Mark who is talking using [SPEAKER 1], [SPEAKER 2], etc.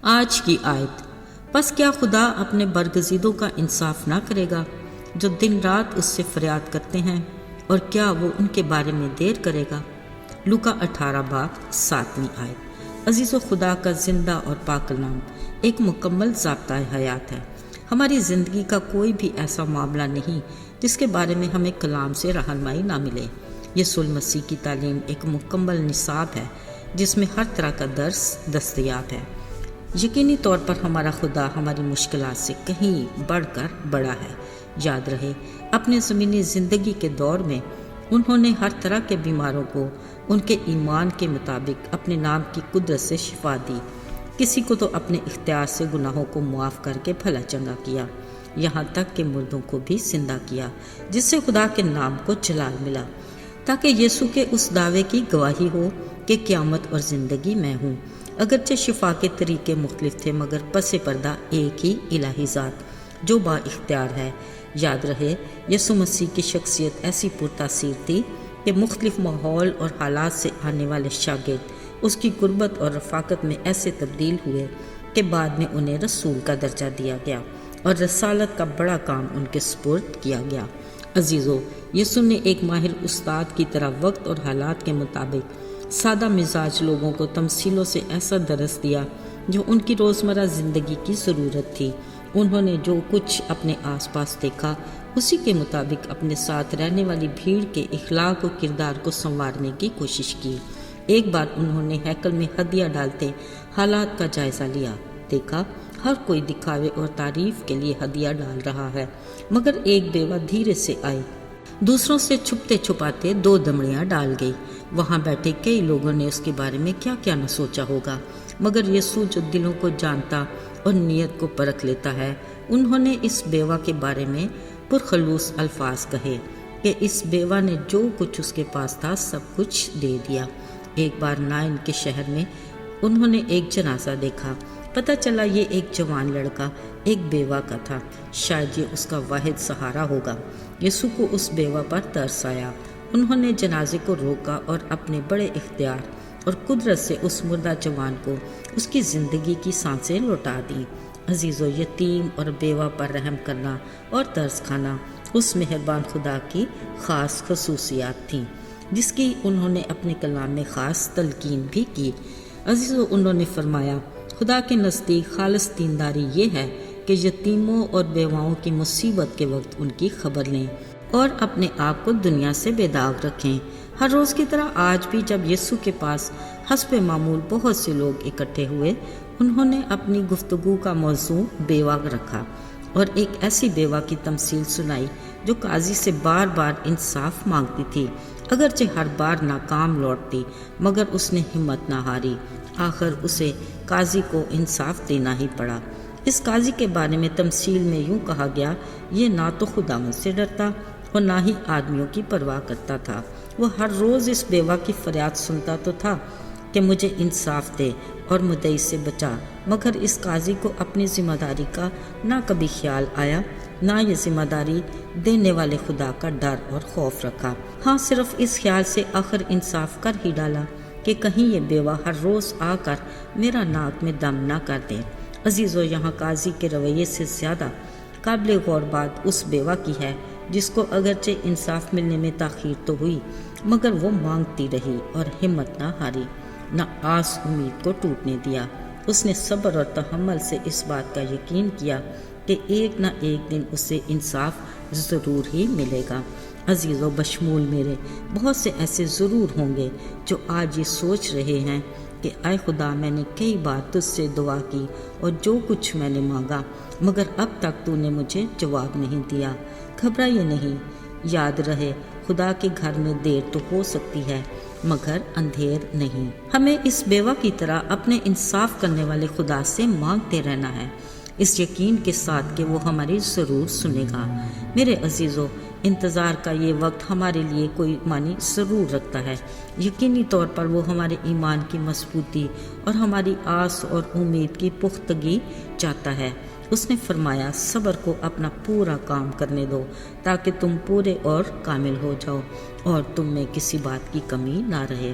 [SPEAKER 1] آج کی آیت۔ پس کیا خدا اپنے برگزیدوں کا انصاف نہ کرے گا جو دن رات اس سے فریاد کرتے ہیں، اور کیا وہ ان کے بارے میں دیر کرے گا؟ لوکا 18:7 آیت۔ عزیز و خدا کا زندہ اور پاک کلام ایک مکمل ضابطۂ حیات ہے۔ ہماری زندگی کا کوئی بھی ایسا معاملہ نہیں جس کے بارے میں ہمیں کلام سے رہنمائی نہ ملے۔ یسوع المسیح کی تعلیم ایک مکمل نصاب ہے جس میں ہر طرح کا درس دستیاب ہے۔ یقینی طور پر ہمارا خدا ہماری مشکلات سے کہیں بڑھ کر بڑا ہے۔ یاد رہے، اپنے زمینی زندگی کے دور میں انہوں نے ہر طرح کے بیماروں کو ان کے ایمان کے مطابق اپنے نام کی قدرت سے شفا دی۔ کسی کو تو اپنے اختیار سے گناہوں کو معاف کر کے بھلا چنگا کیا، یہاں تک کہ مردوں کو بھی زندہ کیا، جس سے خدا کے نام کو جلال ملا، تاکہ یسوع کے اس دعوے کی گواہی ہو کہ قیامت اور زندگی میں ہوں۔ اگرچہ شفا کے طریقے مختلف تھے، مگر پس پردہ ایک ہی الہی ذات جو با اختیار ہے۔ یاد رہے، یسوع مسیح کی شخصیت ایسی پرتاثیر تھی کہ مختلف ماحول اور حالات سے آنے والے شاگرد اس کی قربت اور رفاقت میں ایسے تبدیل ہوئے کہ بعد میں انہیں رسول کا درجہ دیا گیا اور رسالت کا بڑا کام ان کے سپرد کیا گیا۔ عزیزو، یسوع نے ایک ماہر استاد کی طرح وقت اور حالات کے مطابق سادہ مزاج لوگوں کو تمثیلوں سے ایسا درس دیا جو ان کی روزمرہ زندگی کی ضرورت تھی۔ انہوں نے جو کچھ اپنے آس پاس دیکھا، اسی کے مطابق اپنے ساتھ رہنے والی بھیڑ کے اخلاق و کردار کو سنوارنے کی کوشش کی۔ ایک بار انہوں نے ہیکل میں ہدیہ ڈالتے حالات کا جائزہ لیا۔ دیکھا، ہر کوئی دکھاوے اور تعریف کے لیے ہدیہ ڈال رہا ہے، مگر ایک بیوہ دھیرے سے آئی، دوسروں سے چھپتے چھپاتے 2 دمڑیاں ڈال گئی۔ وہاں بیٹھے کئی لوگوں نے اس کے بارے میں کیا کیا نہ سوچا ہوگا، مگر یسوع جو دلوں کو جانتا اور نیت کو پرکھ لیتا ہے، انہوں نے اس بیوہ کے بارے میں پرخلوص الفاظ کہے کہ اس بیوہ نے جو کچھ اس کے پاس تھا سب کچھ دے دیا۔ ایک بار نائن کے شہر میں انہوں نے ایک جنازہ دیکھا۔ پتہ چلا یہ ایک جوان لڑکا ایک بیوہ کا تھا، شاید یہ اس کا واحد سہارا ہوگا۔ یسوع کو اس بیوہ پر ترس آیا۔ انہوں نے جنازے کو روکا اور اپنے بڑے اختیار اور قدرت سے اس مردہ جوان کو اس کی زندگی کی سانسیں لوٹا دیں۔ عزیزو، یتیم اور بیوہ پر رحم کرنا اور ترس کھانا اس مہربان خدا کی خاص خصوصیات تھیں، جس کی انہوں نے اپنے کلام میں خاص تلقین بھی کی۔ عزیزو، انہوں نے فرمایا، خدا کے نزدیک خالص دینداری یہ ہے کہ یتیموں اور بیواؤں کی مصیبت کے وقت ان کی خبر لیں اور اپنے آپ کو دنیا سے بے داغ رکھیں۔ ہر روز کی طرح آج بھی جب یسوع کے پاس حسب معمول بہت سے لوگ اکٹھے ہوئے، انہوں نے اپنی گفتگو کا موضوع بیوہ رکھا اور ایک ایسی بیوہ کی تمثیل سنائی جو قاضی سے بار بار انصاف مانگتی تھی۔ اگرچہ ہر بار ناکام لوٹتی، مگر اس نے ہمت نہ ہاری۔ آخر اسے قاضی کو انصاف دینا ہی پڑا۔ اس قاضی کے بارے میں تمثیل میں یوں کہا گیا، یہ نہ تو خداوند سے ڈرتا اور نہ ہی آدمیوں کی پرواہ کرتا تھا۔ وہ ہر روز اس بیوہ کی فریاد سنتا تو تھا کہ مجھے انصاف دے اور مدعی سے بچا، مگر اس قاضی کو اپنی ذمہ داری کا نہ کبھی خیال آیا، نہ یہ ذمہ داری دینے والے خدا کا ڈر اور خوف رکھا۔ ہاں، صرف اس خیال سے آخر انصاف کر ہی ڈالا کہ کہیں یہ بیوہ ہر روز آ کر میرا ناک میں دم نہ کر دے۔ عزیزو، یہاں قاضی کے رویے سے زیادہ قابل غور بات اس بیوہ کی ہے جس کو اگرچہ انصاف ملنے میں تاخیر تو ہوئی، مگر وہ مانگتی رہی اور ہمت نہ ہاری، نہ آس امید کو ٹوٹنے دیا۔ اس نے صبر اور تحمل سے اس بات کا یقین کیا کہ ایک نہ ایک دن اسے انصاف ضرور ہی ملے گا۔ عزیزو، بشمول میرے بہت سے ایسے ضرور ہوں گے جو آج یہ سوچ رہے ہیں کہ اے خدا، میں نے کئی بار تجھ سے دعا کی اور جو کچھ میں نے مانگا، مگر اب تک تو نے مجھے جواب نہیں دیا۔ گھبرائیے نہیں، یاد رہے، خدا کے گھر میں دیر تو ہو سکتی ہے مگر اندھیر نہیں۔ ہمیں اس بیوہ کی طرح اپنے انصاف کرنے والے خدا سے مانگتے رہنا ہے، اس یقین کے ساتھ کہ وہ ہماری ضرور سنے گا۔ میرے عزیزو، انتظار کا یہ وقت ہمارے لیے کوئی معنی ضرور رکھتا ہے۔ یقینی طور پر وہ ہمارے ایمان کی مضبوطی اور ہماری آس اور امید کی پختگی چاہتا ہے۔ اس نے فرمایا، صبر کو اپنا پورا کام کرنے دو تاکہ تم پورے اور کامل ہو جاؤ اور تم میں کسی بات کی کمی نہ رہے۔